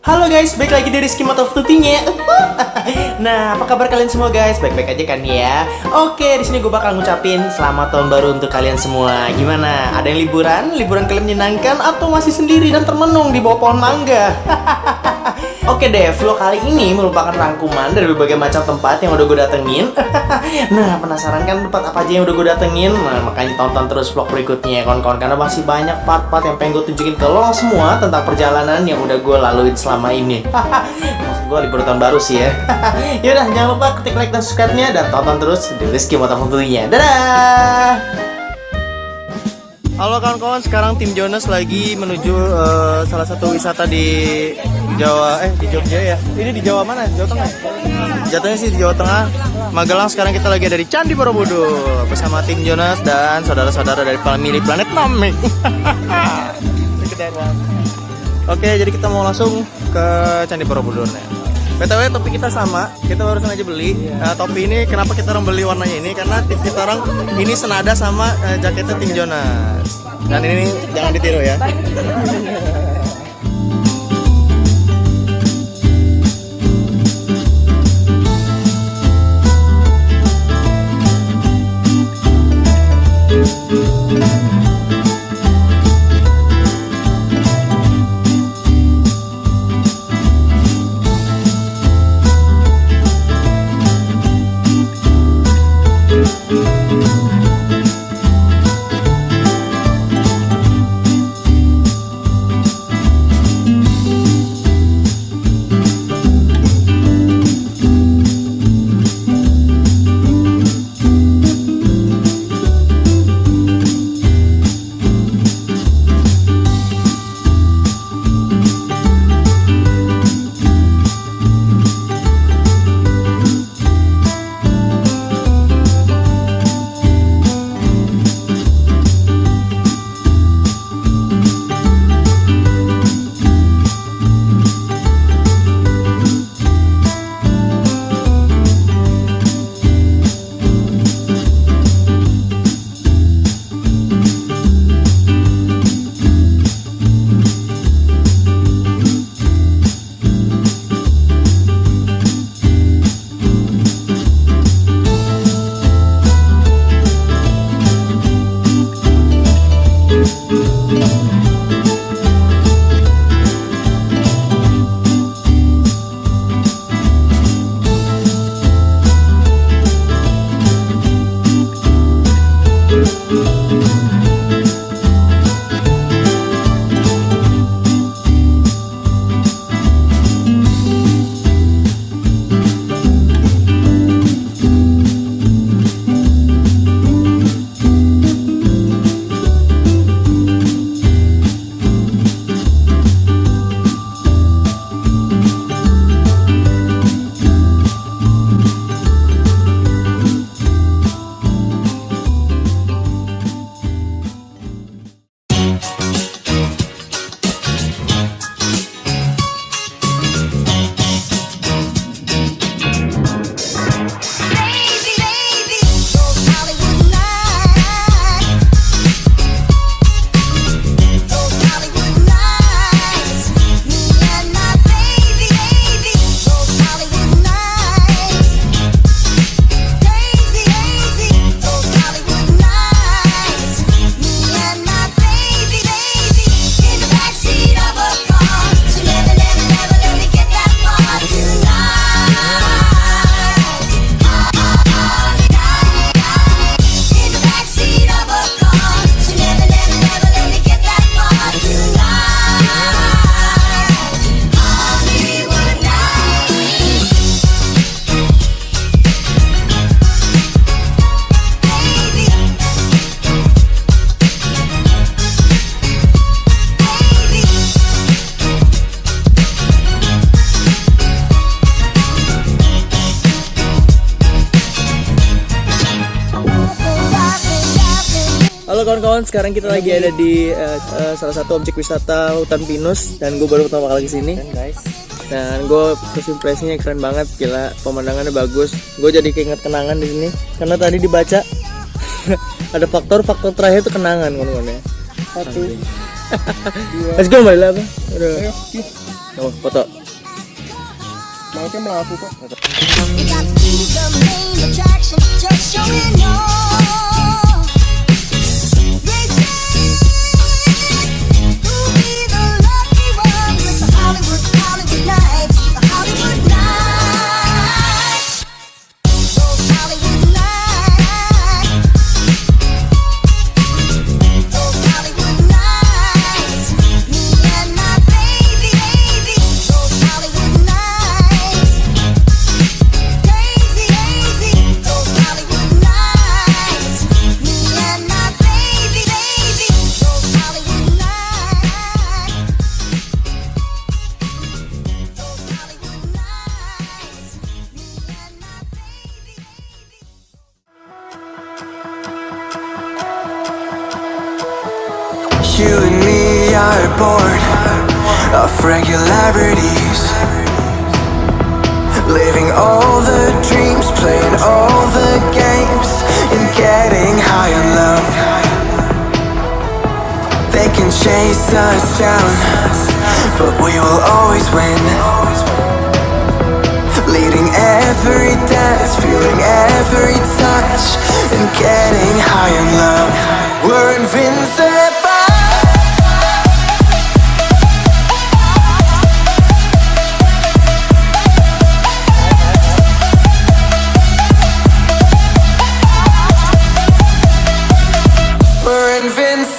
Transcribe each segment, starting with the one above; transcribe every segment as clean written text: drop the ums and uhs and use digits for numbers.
Halo guys, balik lagi di Rizky Moto Tutingnya. Nah, apa kabar kalian semua guys? Baik-baik aja kan ya? Oke, di sini gue bakal ngucapin selamat tahun baru untuk kalian semua. Gimana? Ada yang liburan? Liburan kalian menyenangkan atau masih sendiri dan termenung di bawah pohon mangga? Oke deh, vlog kali ini merupakan rangkuman dari berbagai macam tempat yang udah gue datengin. Nah, penasaran kan tempat apa aja yang udah gue datengin? Nah, makanya tonton terus vlog berikutnya ya kawan-kawan, karena masih banyak part-part yang pengen gue tunjukin ke lo semua tentang perjalanan yang udah gue laluin selama ini. Maksud gue libur tahun baru sih ya. Yaudah, jangan lupa klik like dan subscribe-nya dan tonton terus di Rizky Moto Tutingnya. Dadah! Halo kawan-kawan, sekarang tim Jonas lagi menuju salah satu wisata di Jawa, di Jogja ya. Ini di Jawa mana? Jawa Tengah? Jatuhnya sih di Jawa Tengah, Magelang. Sekarang kita lagi ada di Candi Borobudur bersama tim Jonas dan saudara-saudara dari family Planet Namek. Oke, jadi kita mau langsung ke Candi Borobudur nih. BTW topi kita sama, kita barusan aja beli. Topi ini kenapa kita orang beli warnanya ini? Karena tim kita orang ini senada sama jaketnya tim Jonas. Dan ini jangan ditiru ya. Halo kawan-kawan, sekarang kita lagi ada di salah satu objek wisata hutan pinus dan gue baru pertama kali kesini. Dan gue first impresinya keren banget, gila, pemandangannya bagus. Gue jadi keinget kenangan di sini karena tadi dibaca ada faktor terakhir itu kenangan kawan-kawan ya. Satu. Let's go, Mbak. Apa? Oh, foto. Mau kan melaku kok. We got to be the main attraction, just showing off. They say who'll be the lucky one with the Hollywood nights, the Hollywood nights, those Hollywood nights, those Hollywood nights. Me and my baby, those Hollywood nights. Crazy, hazy, those Hollywood nights. Me and my baby, those Hollywood nights. Those Hollywood nights. Me and my baby. You and me are born of regularities, living all the dreams, playing all the games, and getting high on love. They can chase us down, but we will always win. Leading every dance, feeling every touch, and getting high on love. We're invincible. We're invincible.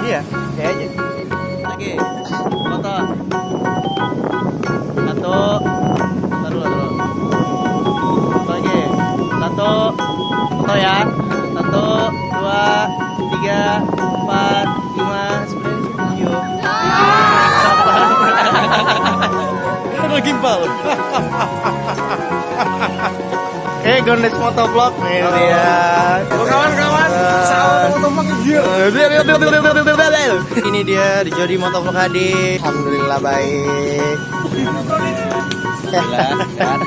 Iya, kayak aja. Lagi, foto. Satu, taruh. Lagi, satu, foto ya. 1, 2, 3, 4, 5, 9, 10, 7, 8. Gimbal. Gondes motovlog nih dia. Kawan-kawan, sahabat motovlog Ini dia di Jody Motovlog HD. Alhamdulillah baik. Alhamdulillah, kan?